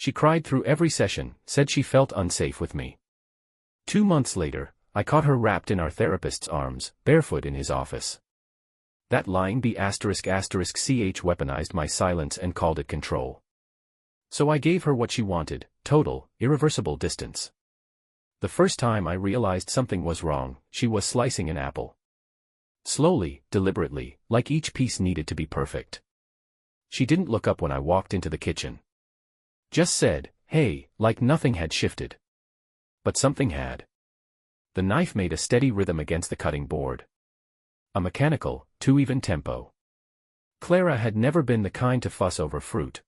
She cried through every session, said she felt unsafe with me. 2 months later, I caught her wrapped in our therapist's arms, barefoot in his office. That lying ch weaponized my silence and called it control. So I gave her what she wanted, total, irreversible distance. The first time I realized something was wrong, she was slicing an apple. Slowly, deliberately, like each piece needed to be perfect. She didn't look up when I walked into the kitchen. Just said, "Hey," like nothing had shifted. But something had. The knife made a steady rhythm against the cutting board. A mechanical, too even tempo. Clara had never been the kind to fuss over fruit.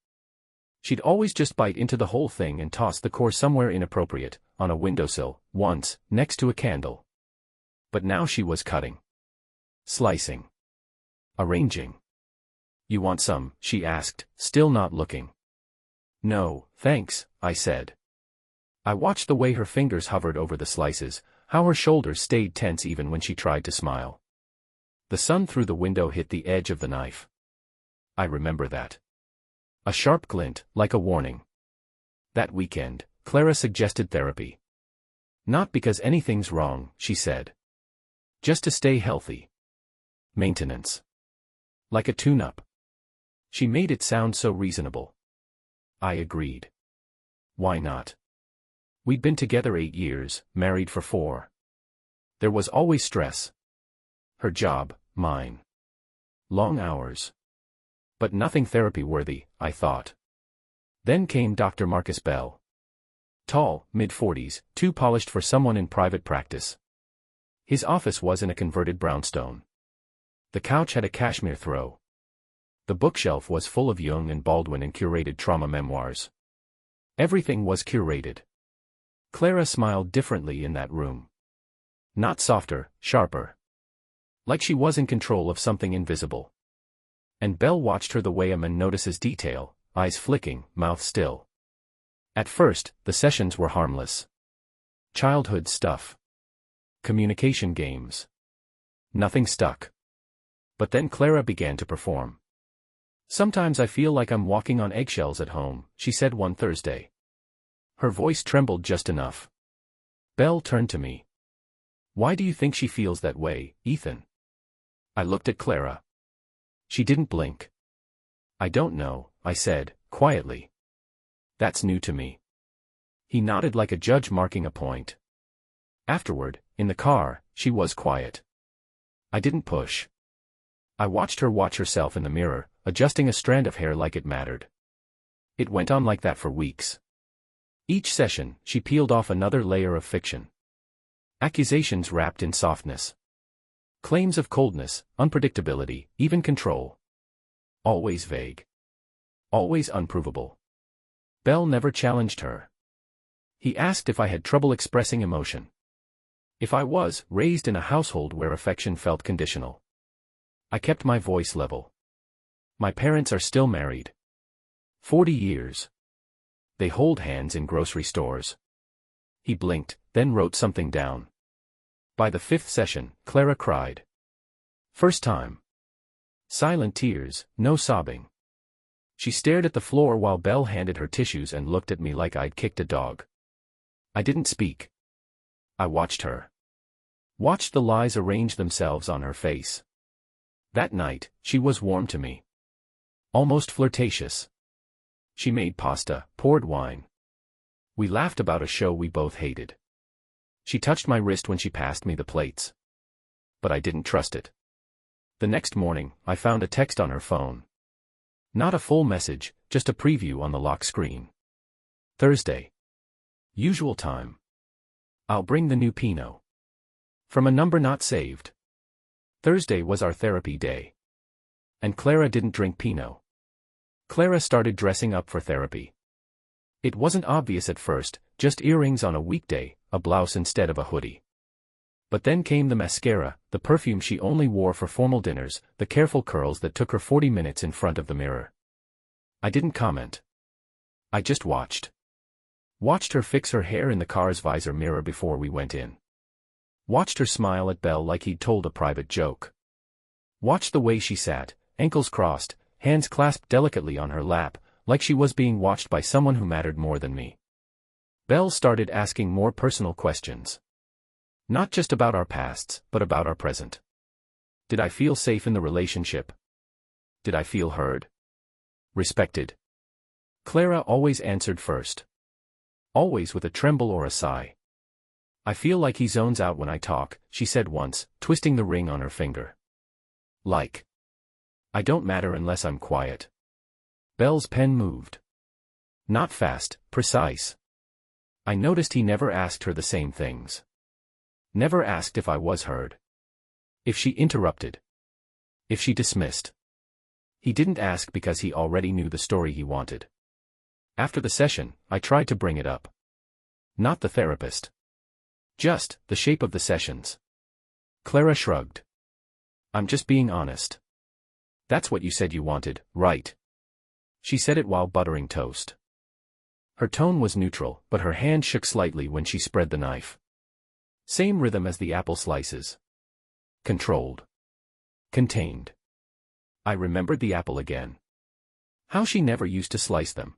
She'd always just bite into the whole thing and toss the core somewhere inappropriate, on a windowsill, once, next to a candle. But now she was cutting. Slicing. Arranging. "You want some?" she asked, still not looking. "No, thanks," I said. I watched the way her fingers hovered over the slices, how her shoulders stayed tense even when she tried to smile. The sun through the window hit the edge of the knife. I remember that. A sharp glint, like a warning. That weekend, Clara suggested therapy. "Not because anything's wrong," she said. "Just to stay healthy. Maintenance. Like a tune-up." She made it sound so reasonable. I agreed. Why not? We'd been together 8 years, married for 4. There was always stress. Her job, mine. Long hours. But nothing therapy-worthy, I thought. Then came Dr. Marcus Bell. Tall, mid-40s, too polished for someone in private practice. His office was in a converted brownstone. The couch had a cashmere throw. The bookshelf was full of Jung and Baldwin and curated trauma memoirs. Everything was curated. Clara smiled differently in that room. Not softer, sharper. Like she was in control of something invisible. And Bell watched her the way a man notices detail, eyes flicking, mouth still. At first, the sessions were harmless. Childhood stuff. Communication games. Nothing stuck. But then Clara began to perform. "Sometimes I feel like I'm walking on eggshells at home," she said one Thursday. Her voice trembled just enough. Belle turned to me. "Why do you think she feels that way, Ethan?" I looked at Clara. She didn't blink. "I don't know," I said, quietly. "That's new to me." He nodded like a judge marking a point. Afterward, in the car, she was quiet. I didn't push. I watched her watch herself in the mirror, adjusting a strand of hair like it mattered. It went on like that for weeks. Each session, she peeled off another layer of fiction. Accusations wrapped in softness. Claims of coldness, unpredictability, even control. Always vague. Always unprovable. Bell never challenged her. He asked if I had trouble expressing emotion. If I was raised in a household where affection felt conditional. I kept my voice level. My parents are still married. 40 years. They hold hands in grocery stores. He blinked, then wrote something down. By the 5th session, Clara cried. First time. Silent tears, no sobbing. She stared at the floor while Belle handed her tissues and looked at me like I'd kicked a dog. I didn't speak. I watched her. Watched the lies arrange themselves on her face. That night, she was warm to me. Almost flirtatious. She made pasta, poured wine. We laughed about a show we both hated. She touched my wrist when she passed me the plates. But I didn't trust it. The next morning, I found a text on her phone. Not a full message, just a preview on the lock screen. Thursday. Usual time. I'll bring the new Pinot. From a number not saved. Thursday was our therapy day. And Clara didn't drink Pinot. Clara started dressing up for therapy. It wasn't obvious at first, just earrings on a weekday, a blouse instead of a hoodie. But then came the mascara, the perfume she only wore for formal dinners, the careful curls that took her 40 minutes in front of the mirror. I didn't comment. I just watched. Watched her fix her hair in the car's visor mirror before we went in. Watched her smile at Belle like he'd told a private joke. Watched the way she sat, ankles crossed, hands clasped delicately on her lap, like she was being watched by someone who mattered more than me. Belle started asking more personal questions. Not just about our pasts, but about our present. Did I feel safe in the relationship? Did I feel heard? Respected? Clara always answered first. Always with a tremble or a sigh. I feel like he zones out when I talk, she said once, twisting the ring on her finger. Like. I don't matter unless I'm quiet. Belle's pen moved. Not fast, precise. I noticed he never asked her the same things. Never asked if I was heard. If she interrupted. If she dismissed. He didn't ask because he already knew the story he wanted. After the session, I tried to bring it up. Not the therapist. Just the shape of the sessions. Clara shrugged. I'm just being honest. That's what you said you wanted, right? She said it while buttering toast. Her tone was neutral, but her hand shook slightly when she spread the knife. Same rhythm as the apple slices. Controlled. Contained. I remembered the apple again. How she never used to slice them.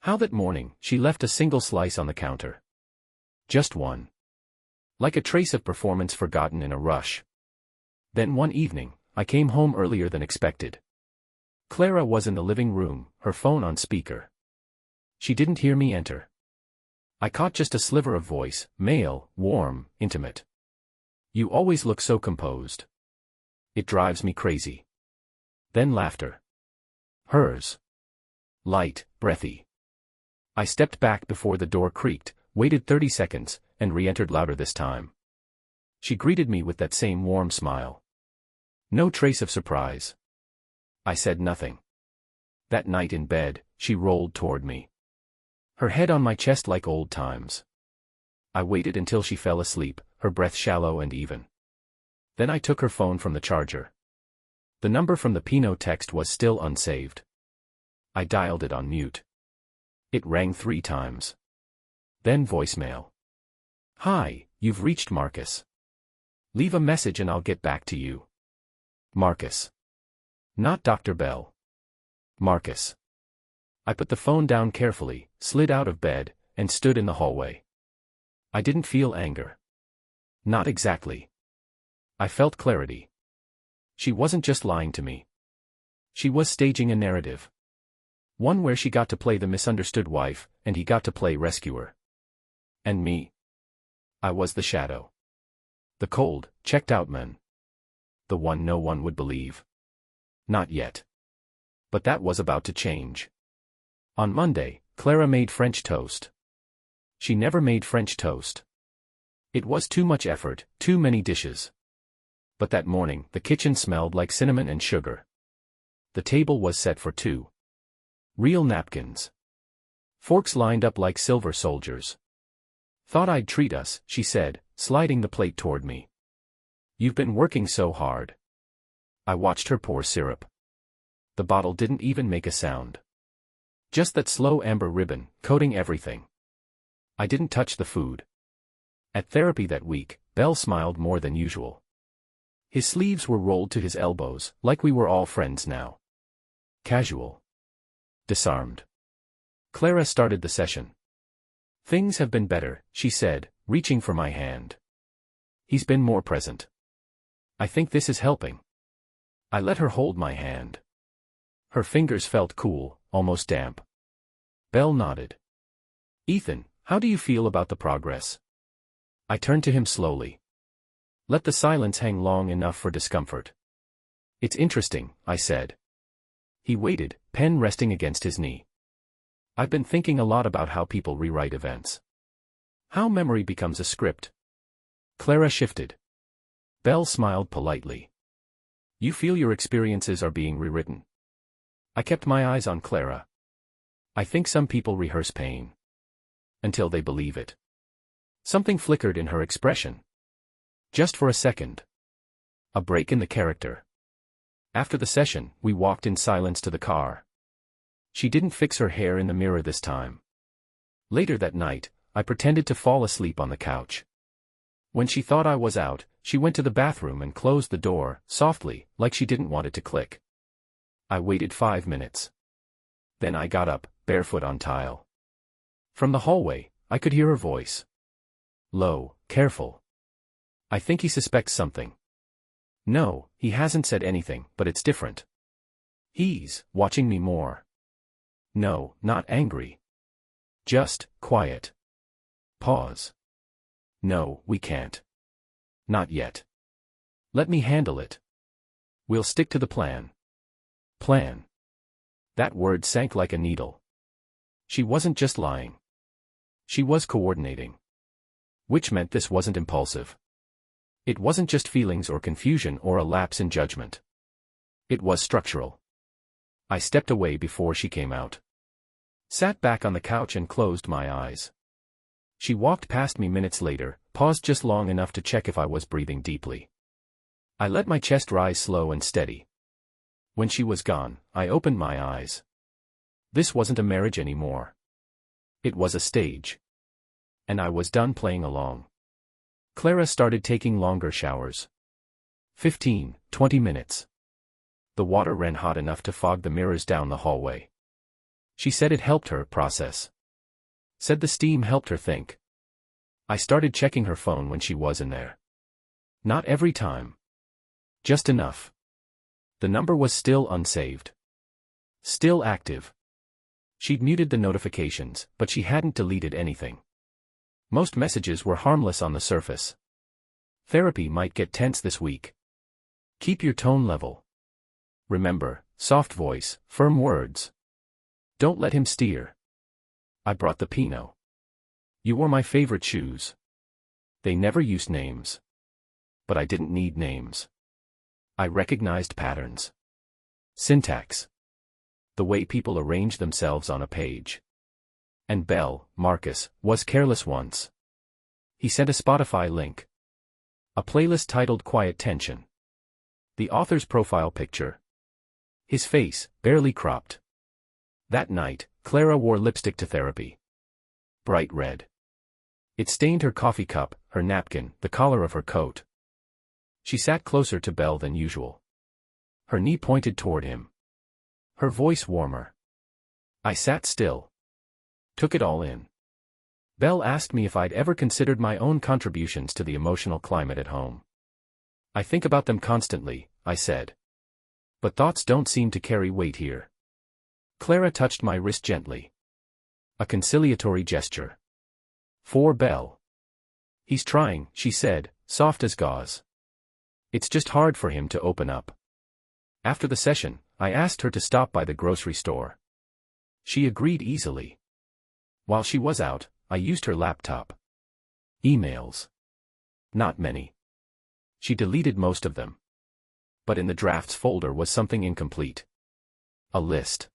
How that morning, she left a single slice on the counter. Just one. Like a trace of performance forgotten in a rush. Then one evening, I came home earlier than expected. Clara was in the living room, her phone on speaker. She didn't hear me enter. I caught just a sliver of voice, male, warm, intimate. You always look so composed. It drives me crazy. Then laughter. Hers. Light, breathy. I stepped back before the door creaked, waited 30 seconds, and re-entered louder this time. She greeted me with that same warm smile. No trace of surprise. I said nothing. That night in bed, she rolled toward me. Her head on my chest like old times. I waited until she fell asleep, her breath shallow and even. Then I took her phone from the charger. The number from the Pinot text was still unsaved. I dialed it on mute. It rang 3 times. Then voicemail. Hi, you've reached Marcus. Leave a message and I'll get back to you. Marcus. Not Dr. Bell. Marcus. I put the phone down carefully, slid out of bed, and stood in the hallway. I didn't feel anger. Not exactly. I felt clarity. She wasn't just lying to me. She was staging a narrative. One where she got to play the misunderstood wife, and he got to play rescuer. And me? I was the shadow. The cold, checked-out man. The one no one would believe. Not yet. But that was about to change. On Monday, Clara made French toast. She never made French toast. It was too much effort, too many dishes. But that morning, the kitchen smelled like cinnamon and sugar. The table was set for 2. Real napkins. Forks lined up like silver soldiers. Thought I'd treat us, she said, sliding the plate toward me. You've been working so hard. I watched her pour syrup. The bottle didn't even make a sound. Just that slow amber ribbon, coating everything. I didn't touch the food. At therapy that week, Bell smiled more than usual. His sleeves were rolled to his elbows, like we were all friends now. Casual. Disarmed. Clara started the session. Things have been better, she said, reaching for my hand. He's been more present. I think this is helping. I let her hold my hand. Her fingers felt cool, almost damp. Bell nodded. Ethan, how do you feel about the progress? I turned to him slowly. Let the silence hang long enough for discomfort. It's interesting, I said. He waited, pen resting against his knee. I've been thinking a lot about how people rewrite events. How memory becomes a script. Clara shifted. Bell smiled politely. You feel your experiences are being rewritten. I kept my eyes on Clara. I think some people rehearse pain. Until they believe it. Something flickered in her expression. Just for a second. A break in the character. After the session, we walked in silence to the car. She didn't fix her hair in the mirror this time. Later that night, I pretended to fall asleep on the couch. When she thought I was out, she went to the bathroom and closed the door, softly, like she didn't want it to click. I waited 5 minutes. Then I got up, barefoot on tile. From the hallway, I could hear her voice. Low, careful. I think he suspects something. No, he hasn't said anything, but it's different. He's watching me more. No, not angry. Just quiet. Pause. No, we can't. Not yet. Let me handle it. We'll stick to the plan. Plan. That word sank like a needle. She wasn't just lying. She was coordinating. Which meant this wasn't impulsive. It wasn't just feelings or confusion or a lapse in judgment. It was structural. I stepped away before she came out. Sat back on the couch and closed my eyes. She walked past me minutes later, paused just long enough to check if I was breathing deeply. I let my chest rise slow and steady. When she was gone, I opened my eyes. This wasn't a marriage anymore. It was a stage. And I was done playing along. Clara started taking longer showers. 15, 20 minutes. The water ran hot enough to fog the mirrors down the hallway. She said it helped her process. Said the steam helped her think. I started checking her phone when she was in there. Not every time. Just enough. The number was still unsaved. Still active. She'd muted the notifications, but she hadn't deleted anything. Most messages were harmless on the surface. Therapy might get tense this week. Keep your tone level. Remember, soft voice, firm words. Don't let him steer. I brought the Pinot. You wore my favorite shoes. They never used names. But I didn't need names. I recognized patterns. Syntax. The way people arrange themselves on a page. And Bell, Marcus, was careless once. He sent a Spotify link. A playlist titled Quiet Tension. The author's profile picture. His face, barely cropped. That night, Clara wore lipstick to therapy. Bright red. It stained her coffee cup, her napkin, the collar of her coat. She sat closer to Bell than usual. Her knee pointed toward him. Her voice warmer. I sat still. Took it all in. Bell asked me if I'd ever considered my own contributions to the emotional climate at home. I think about them constantly, I said. But thoughts don't seem to carry weight here. Clara touched my wrist gently. A conciliatory gesture. For Bell. He's trying, she said, soft as gauze. It's just hard for him to open up. After the session, I asked her to stop by the grocery store. She agreed easily. While she was out, I used her laptop. Emails. Not many. She deleted most of them. But in the drafts folder was something incomplete. A list.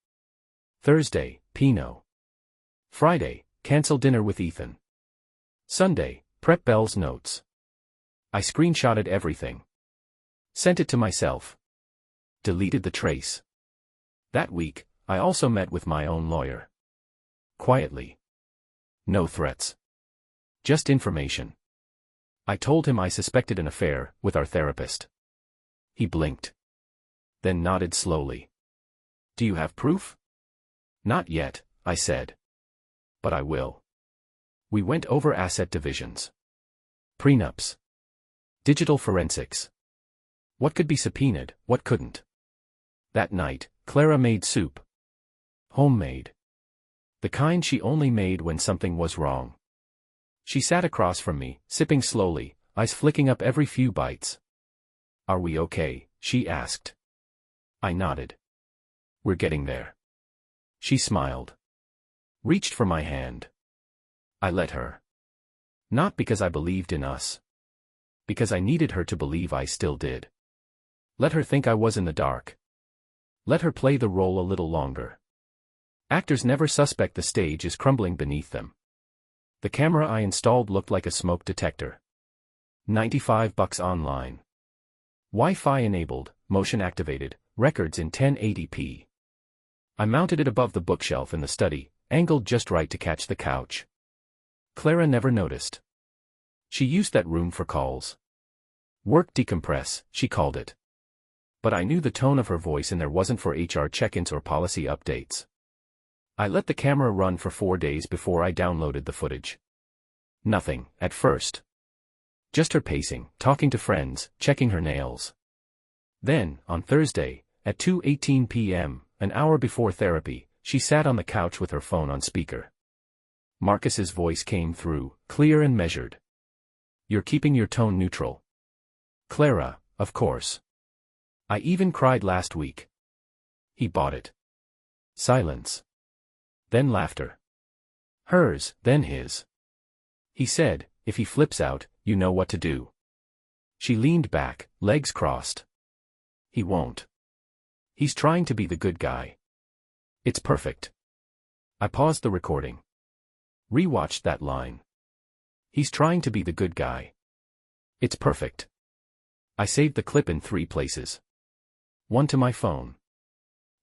Thursday, Pinot. Friday, cancel dinner with Ethan. Sunday, prep Bell's notes. I screenshotted everything. Sent it to myself. Deleted the trace. That week, I also met with my own lawyer. Quietly. No threats. Just information. I told him I suspected an affair with our therapist. He blinked. Then nodded slowly. Do you have proof? Not yet, I said. But I will. We went over asset divisions. Prenups. Digital forensics. What could be subpoenaed, what couldn't. That night, Clara made soup. Homemade. The kind she only made when something was wrong. She sat across from me, sipping slowly, eyes flicking up every few bites. Are we okay? She asked. I nodded. We're getting there. She smiled. Reached for my hand. I let her. Not because I believed in us. Because I needed her to believe I still did. Let her think I was in the dark. Let her play the role a little longer. Actors never suspect the stage is crumbling beneath them. The camera I installed looked like a smoke detector. $95 online. Wi-Fi enabled, motion activated, records in 1080p. I mounted it above the bookshelf in the study, angled just right to catch the couch. Clara never noticed. She used that room for calls. Work decompress, she called it. But I knew the tone of her voice and there wasn't for HR check-ins or policy updates. I let the camera run for 4 days before I downloaded the footage. Nothing, at first. Just her pacing, talking to friends, checking her nails. Then, on Thursday, at 2:18 p.m., an hour before therapy, she sat on the couch with her phone on speaker. Marcus's voice came through, clear and measured. "You're keeping your tone neutral." "Clara, of course. I even cried last week." He bought it. Silence. Then laughter. Hers, then his. He said, "If he flips out, you know what to do." She leaned back, legs crossed. "He won't. He's trying to be the good guy. It's perfect." I paused the recording. Rewatched that line. "He's trying to be the good guy. It's perfect." I saved the clip in 3 places. One to my phone.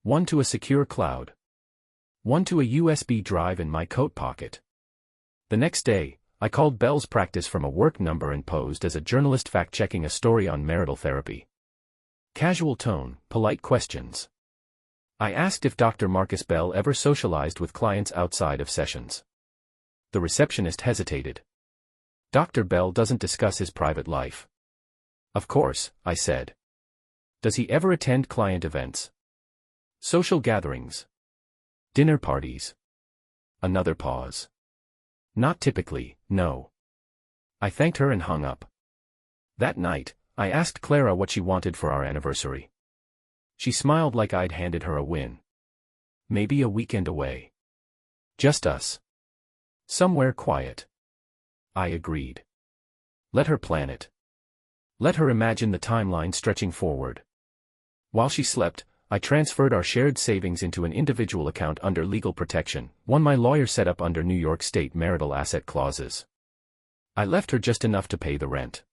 One to a secure cloud. One to a USB drive in my coat pocket. The next day, I called Belle's practice from a work number and posed as a journalist fact-checking a story on marital therapy. Casual tone, polite questions. I asked if Dr. Marcus Bell ever socialized with clients outside of sessions. The receptionist hesitated. "Dr. Bell doesn't discuss his private life." "Of course," I said. "Does he ever attend client events? Social gatherings? Dinner parties?" Another pause. "Not typically, no." I thanked her and hung up. That night, I asked Clara what she wanted for our anniversary. She smiled like I'd handed her a win. "Maybe a weekend away. Just us. Somewhere quiet." I agreed. Let her plan it. Let her imagine the timeline stretching forward. While she slept, I transferred our shared savings into an individual account under legal protection, one my lawyer set up under New York State marital asset clauses. I left her just enough to pay the rent.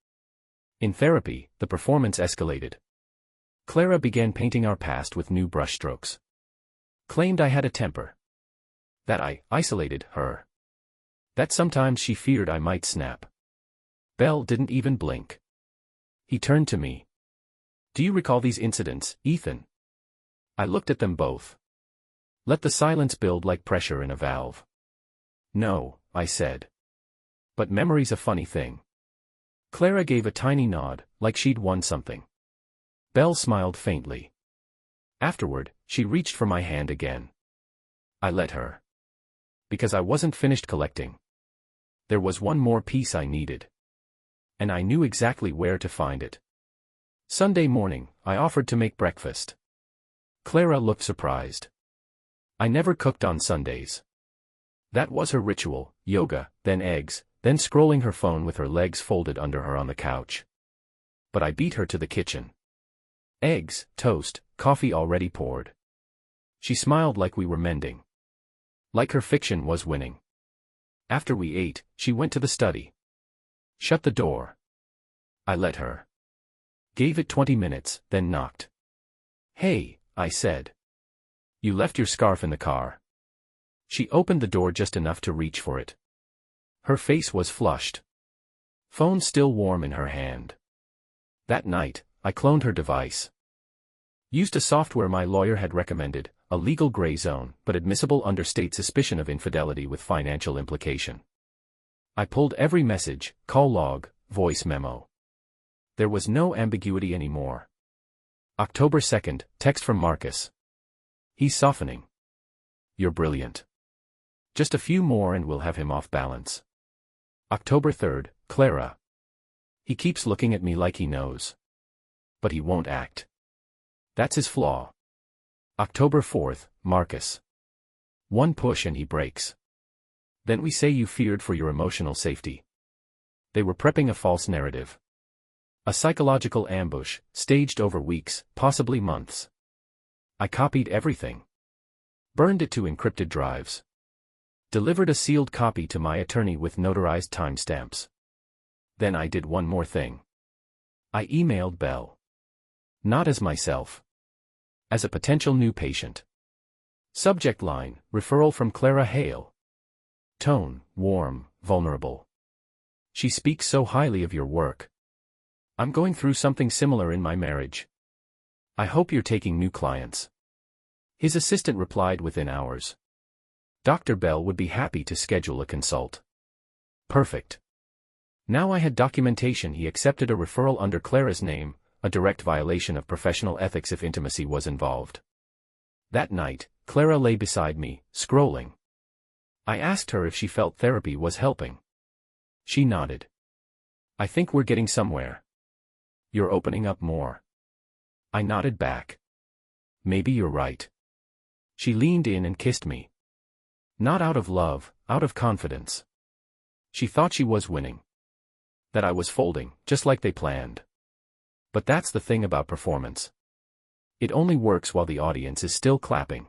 In therapy, the performance escalated. Clara began painting our past with new brushstrokes. Claimed I had a temper. That I isolated her. That sometimes she feared I might snap. Bell didn't even blink. He turned to me. "Do you recall these incidents, Ethan?" I looked at them both. Let the silence build like pressure in a valve. "No," I said. "But memory's a funny thing." Clara gave a tiny nod, like she'd won something. Belle smiled faintly. Afterward, she reached for my hand again. I let her. Because I wasn't finished collecting. There was one more piece I needed. And I knew exactly where to find it. Sunday morning, I offered to make breakfast. Clara looked surprised. I never cooked on Sundays. That was her ritual: yoga, then eggs, then scrolling her phone with her legs folded under her on the couch. But I beat her to the kitchen. Eggs, toast, coffee already poured. She smiled like we were mending. Like her fiction was winning. After we ate, she went to the study. Shut the door. I let her. Gave it 20 minutes, then knocked. "Hey," I said. "You left your scarf in the car." She opened the door just enough to reach for it. Her face was flushed. Phone still warm in her hand. That night, I cloned her device. Used a software my lawyer had recommended, a legal gray zone, but admissible under state suspicion of infidelity with financial implication. I pulled every message, call log, voice memo. There was no ambiguity anymore. October 2nd, text from Marcus. "He's softening. You're brilliant. Just a few more and we'll have him off balance." October 3rd, Clara. "He keeps looking at me like he knows. But he won't act. That's his flaw." October 4th, Marcus. "One push and he breaks. Then we say you feared for your emotional safety." They were prepping a false narrative. A psychological ambush, staged over weeks, possibly months. I copied everything. Burned it to encrypted drives. Delivered a sealed copy to my attorney with notarized timestamps. Then I did one more thing. I emailed Belle. Not as myself. As a potential new patient. Subject line, referral from Clara Hale. Tone, warm, vulnerable. "She speaks so highly of your work. I'm going through something similar in my marriage. I hope you're taking new clients." His assistant replied within hours. Dr. Bell would be happy to schedule a consult. Perfect. Now I had documentation he accepted a referral under Clara's name, a direct violation of professional ethics if intimacy was involved. That night, Clara lay beside me, scrolling. I asked her if she felt therapy was helping. She nodded. I think we're getting somewhere. You're opening up more. I nodded back. Maybe you're right. She leaned in and kissed me. Not out of love, out of confidence. She thought she was winning. That I was folding, just like they planned. But that's the thing about performance. It only works while the audience is still clapping.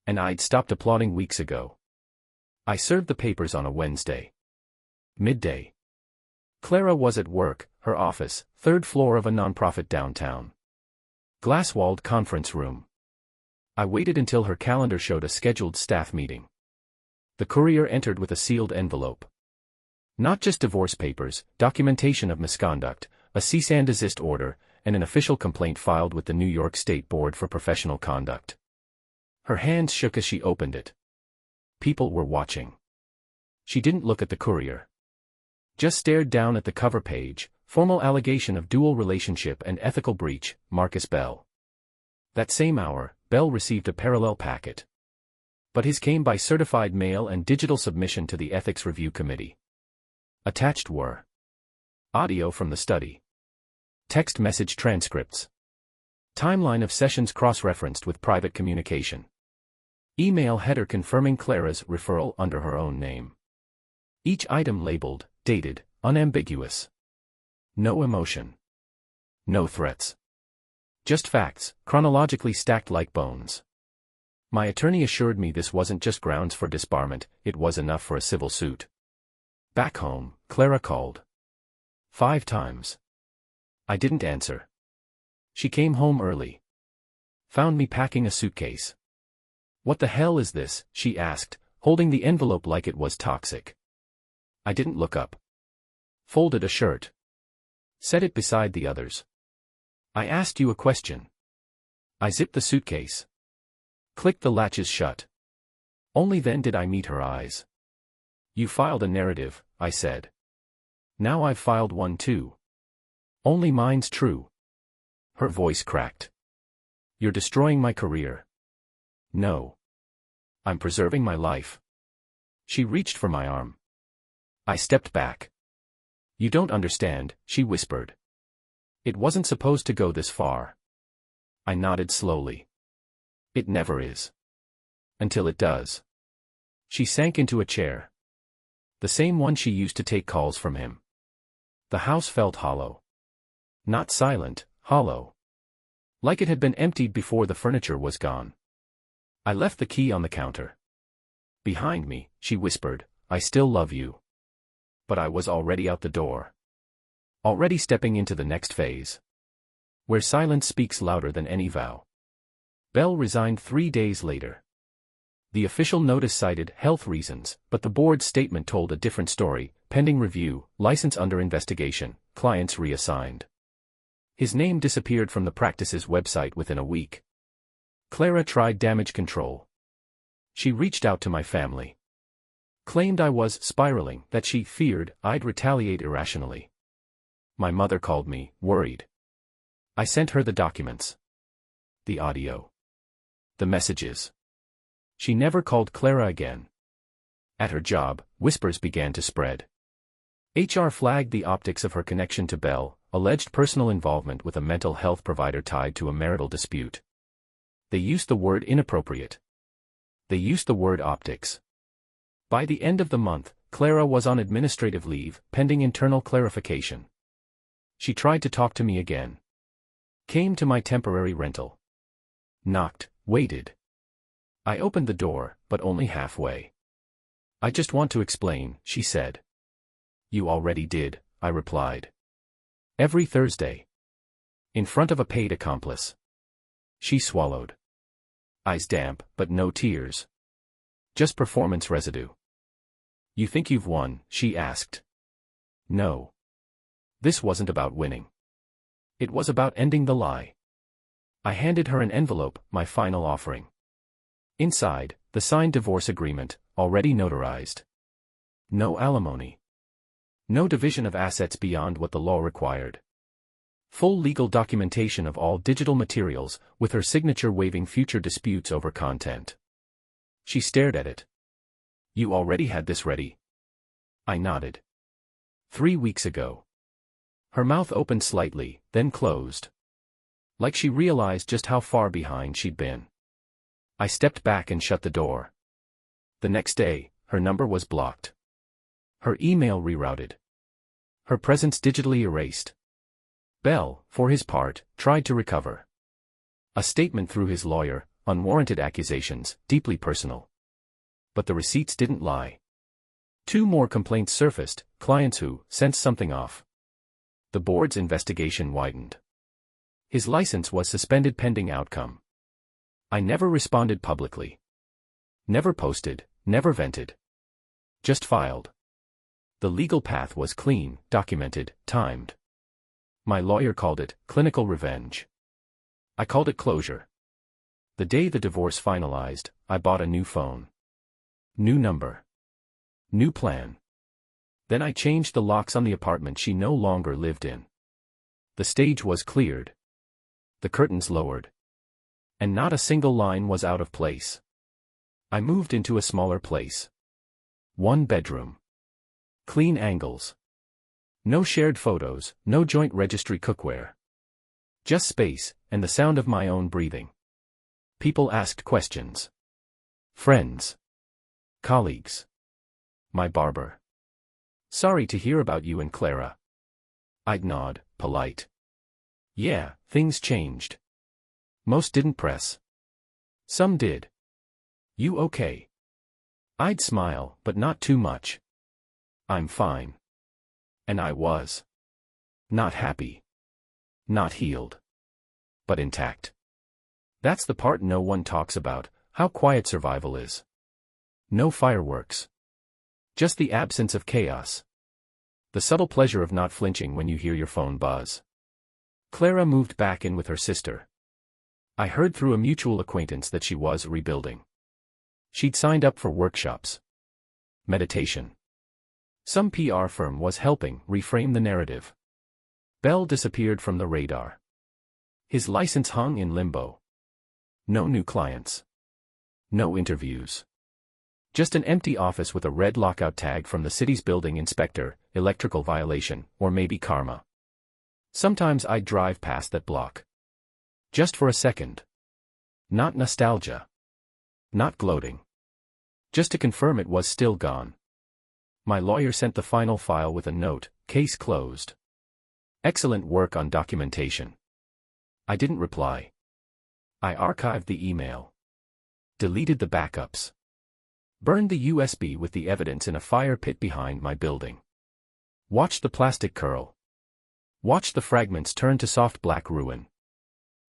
And I'd stopped applauding weeks ago. I served the papers on a Wednesday. Midday. Clara was at work, her office, third floor of a nonprofit downtown. Glass-walled conference room. I waited until her calendar showed a scheduled staff meeting. The courier entered with a sealed envelope. Not just divorce papers, documentation of misconduct, a cease and desist order, and an official complaint filed with the New York State Board for Professional Conduct. Her hands shook as she opened it. People were watching. She didn't look at the courier. Just stared down at the cover page, formal allegation of dual relationship and ethical breach, Marcus Bell. That same hour, Bell received a parallel packet. But his came by certified mail and digital submission to the Ethics Review Committee. Attached were audio from the study, text message transcripts, timeline of sessions cross-referenced with private communication, email header confirming Clara's referral under her own name. Each item labeled, dated, unambiguous. No emotion. No threats. Just facts, chronologically stacked like bones. My attorney assured me this wasn't just grounds for disbarment, it was enough for a civil suit. Back home, Clara called. 5 times. I didn't answer. She came home early. Found me packing a suitcase. What the hell is this, she asked, holding the envelope like it was toxic. I didn't look up. Folded a shirt. Set it beside the others. I asked you a question. I zipped the suitcase. Clicked the latches shut. Only then did I meet her eyes. You filed a narrative, I said. Now I've filed one too. Only mine's true. Her voice cracked. You're destroying my career. No. I'm preserving my life. She reached for my arm. I stepped back. You don't understand, she whispered. It wasn't supposed to go this far. I nodded slowly. It never is. Until it does. She sank into a chair. The same one she used to take calls from him. The house felt hollow. Not silent, hollow. Like it had been emptied before the furniture was gone. I left the key on the counter. Behind me, she whispered, I still love you. But I was already out the door. Already stepping into the next phase. Where silence speaks louder than any vow. Bell resigned 3 days later. The official notice cited health reasons, but the board's statement told a different story, pending review, license under investigation, clients reassigned. His name disappeared from the practice's website within a week. Clara tried damage control. She reached out to my family. Claimed I was spiraling, that she feared I'd retaliate irrationally. My mother called me, worried. I sent her the documents. The audio. The messages. She never called Clara again. At her job, whispers began to spread. HR flagged the optics of her connection to Bell, alleged personal involvement with a mental health provider tied to a marital dispute. They used the word inappropriate. They used the word optics. By the end of the month, Clara was on administrative leave, pending internal clarification. She tried to talk to me again. Came to my temporary rental. Knocked, waited. I opened the door, but only halfway. I just want to explain, she said. You already did, I replied. Every Thursday. In front of a paid accomplice. She swallowed. Eyes damp, but no tears. Just performance residue. You think you've won, she asked. No. This wasn't about winning. It was about ending the lie. I handed her an envelope, my final offering. Inside, the signed divorce agreement, already notarized. No alimony. No division of assets beyond what the law required. Full legal documentation of all digital materials, with her signature waiving future disputes over content. She stared at it. You already had this ready? I nodded. 3 weeks ago. Her mouth opened slightly, then closed. Like she realized just how far behind she'd been. I stepped back and shut the door. The next day, her number was blocked. Her email rerouted. Her presence digitally erased. Bell, for his part, tried to recover. A statement through his lawyer, unwarranted accusations, deeply personal. But the receipts didn't lie. 2 more complaints surfaced, clients who sensed something off. The board's investigation widened. His license was suspended pending outcome. I never responded publicly. Never posted, never vented. Just filed. The legal path was clean, documented, timed. My lawyer called it clinical revenge. I called it closure. The day the divorce finalized, I bought a new phone. New number. New plan. Then I changed the locks on the apartment she no longer lived in. The stage was cleared. The curtains lowered. And not a single line was out of place. I moved into a smaller place. 1 bedroom. Clean angles. No shared photos, no joint registry cookware. Just space, and the sound of my own breathing. People asked questions. Friends. Colleagues. My barber. Sorry to hear about you and Clara. I'd nod, polite. Yeah, things changed. Most didn't press. Some did. You okay? I'd smile, but not too much. I'm fine. And I was. Not happy. Not healed. But intact. That's the part no one talks about, how quiet survival is. No fireworks. Just the absence of chaos. The subtle pleasure of not flinching when you hear your phone buzz. Clara moved back in with her sister. I heard through a mutual acquaintance that she was rebuilding. She'd signed up for workshops. Meditation. Some PR firm was helping reframe the narrative. Bell disappeared from the radar. His license hung in limbo. No new clients. No interviews. Just an empty office with a red lockout tag from the city's building inspector, electrical violation, or maybe karma. Sometimes I'd drive past that block. Just for a second. Not nostalgia. Not gloating. Just to confirm it was still gone. My lawyer sent the final file with a note, case closed. Excellent work on documentation. I didn't reply. I archived the email. Deleted the backups. Burned the USB with the evidence in a fire pit behind my building. Watched the plastic curl. Watched the fragments turn to soft black ruin.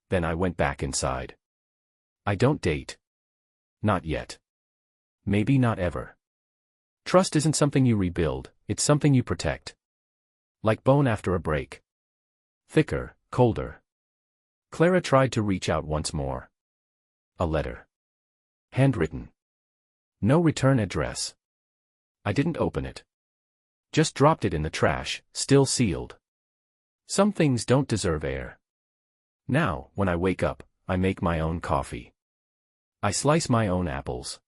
Then I went back inside. I don't date. Not yet. Maybe not ever. Trust isn't something you rebuild, it's something you protect. Like bone after a break. Thicker, colder. Clara tried to reach out once more. A letter. Handwritten. No return address. I didn't open it. Just dropped it in the trash, still sealed. Some things don't deserve air. Now, when I wake up, I make my own coffee. I slice my own apples.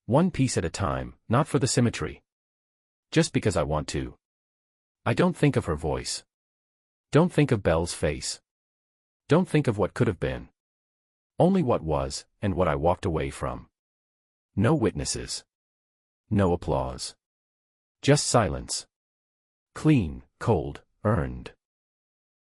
1 piece at a time, not for the symmetry. Just because I want to. I don't think of her voice. Don't think of Belle's face. Don't think of what could have been. Only what was, and what I walked away from. No witnesses. No applause. Just silence. Clean, cold, earned.